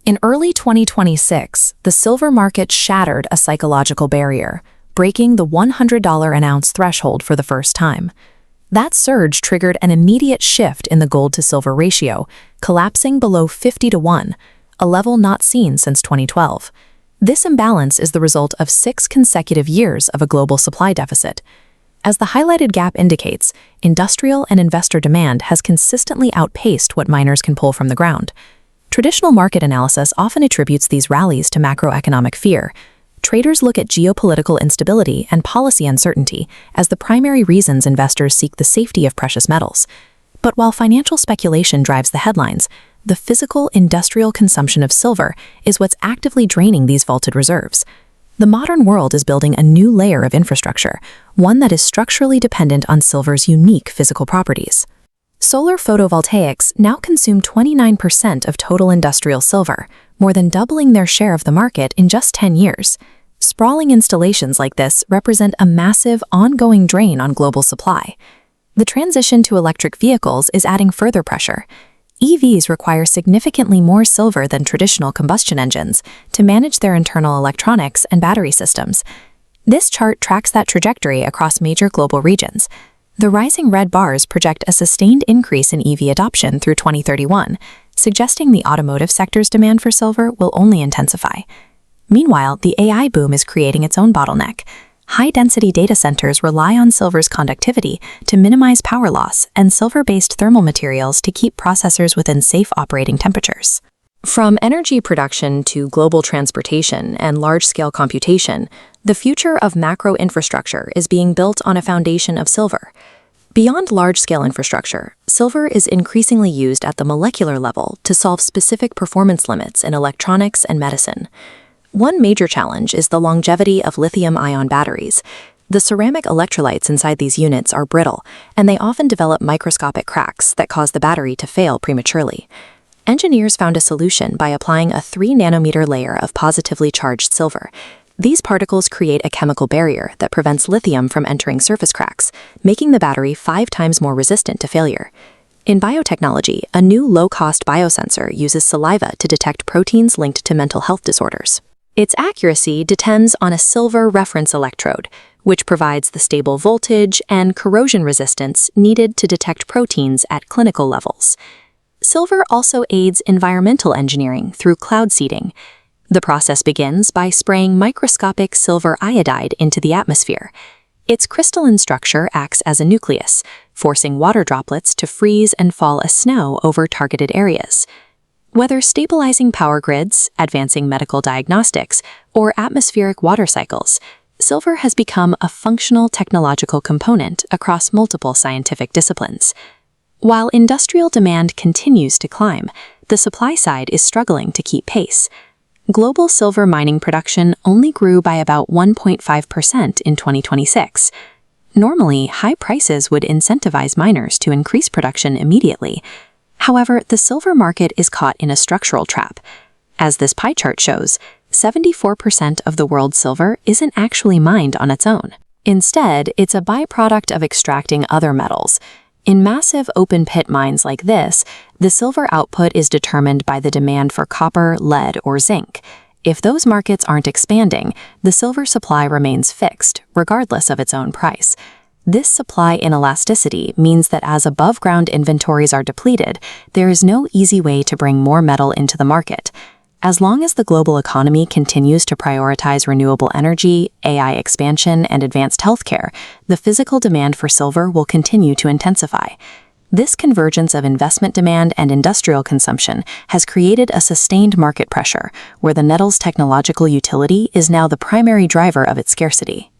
In early 2026, the silver market shattered a psychological barrier, breaking the $100 an ounce threshold for the first time. That surge triggered an immediate shift in the gold-to-silver ratio, collapsing below 50-1, a level not seen since 2012. This imbalance is the result of 6 consecutive years of a global supply deficit. As the highlighted gap indicates, industrial and investor demand has consistently outpaced what miners can pull from the ground. Traditional market analysis often attributes these rallies to macroeconomic fear. Traders look at geopolitical instability and policy uncertainty as the primary reasons investors seek the safety of precious metals. But while financial speculation drives the headlines, the physical industrial consumption of silver is what's actively draining these vaulted reserves. The modern world is building a new layer of infrastructure, one that is structurally dependent on silver's unique physical properties. Solar photovoltaics now consume 29% of total industrial silver, more than doubling their share of the market in just 10 years. Sprawling installations like this represent a massive, ongoing drain on global supply. The transition to electric vehicles is adding further pressure. EVs require significantly more silver than traditional combustion engines to manage their internal electronics and battery systems. This chart tracks that trajectory across major global regions. The rising red bars project a sustained increase in EV adoption through 2031, suggesting the automotive sector's demand for silver will only intensify. Meanwhile, the AI boom is creating its own bottleneck. High-density data centers rely on silver's conductivity to minimize power loss and silver-based thermal materials to keep processors within safe operating temperatures. From energy production to global transportation and large-scale computation, the future of macro infrastructure is being built on a foundation of silver. Beyond large-scale infrastructure, silver is increasingly used at the molecular level to solve specific performance limits in electronics and medicine. One major challenge is the longevity of lithium-ion batteries. The ceramic electrolytes inside these units are brittle, and they often develop microscopic cracks that cause the battery to fail prematurely. Engineers found a solution by applying a 3-nanometer layer of positively charged silver. These particles create a chemical barrier that prevents lithium from entering surface cracks, making the battery 5 times more resistant to failure. In biotechnology, a new low-cost biosensor uses saliva to detect proteins linked to mental health disorders. Its accuracy depends on a silver reference electrode, which provides the stable voltage and corrosion resistance needed to detect proteins at clinical levels. Silver also aids environmental engineering through cloud seeding. The process begins by spraying microscopic silver iodide into the atmosphere. Its crystalline structure acts as a nucleus, forcing water droplets to freeze and fall as snow over targeted areas. Whether stabilizing power grids, advancing medical diagnostics, or atmospheric water cycles, silver has become a functional technological component across multiple scientific disciplines. While industrial demand continues to climb, the supply side is struggling to keep pace. Global silver mining production only grew by about 1.5% in 2026. Normally, high prices would incentivize miners to increase production immediately. However, the silver market is caught in a structural trap. As this pie chart shows, 74% of the world's silver isn't actually mined on its own. Instead, it's a byproduct of extracting other metals. In massive open-pit mines like this, the silver output is determined by the demand for copper, lead, or zinc. If those markets aren't expanding, the silver supply remains fixed, regardless of its own price. This supply inelasticity means that as above-ground inventories are depleted, there is no easy way to bring more metal into the market. As long as the global economy continues to prioritize renewable energy, AI expansion, and advanced healthcare, the physical demand for silver will continue to intensify. This convergence of investment demand and industrial consumption has created a sustained market pressure, where the metal's technological utility is now the primary driver of its scarcity.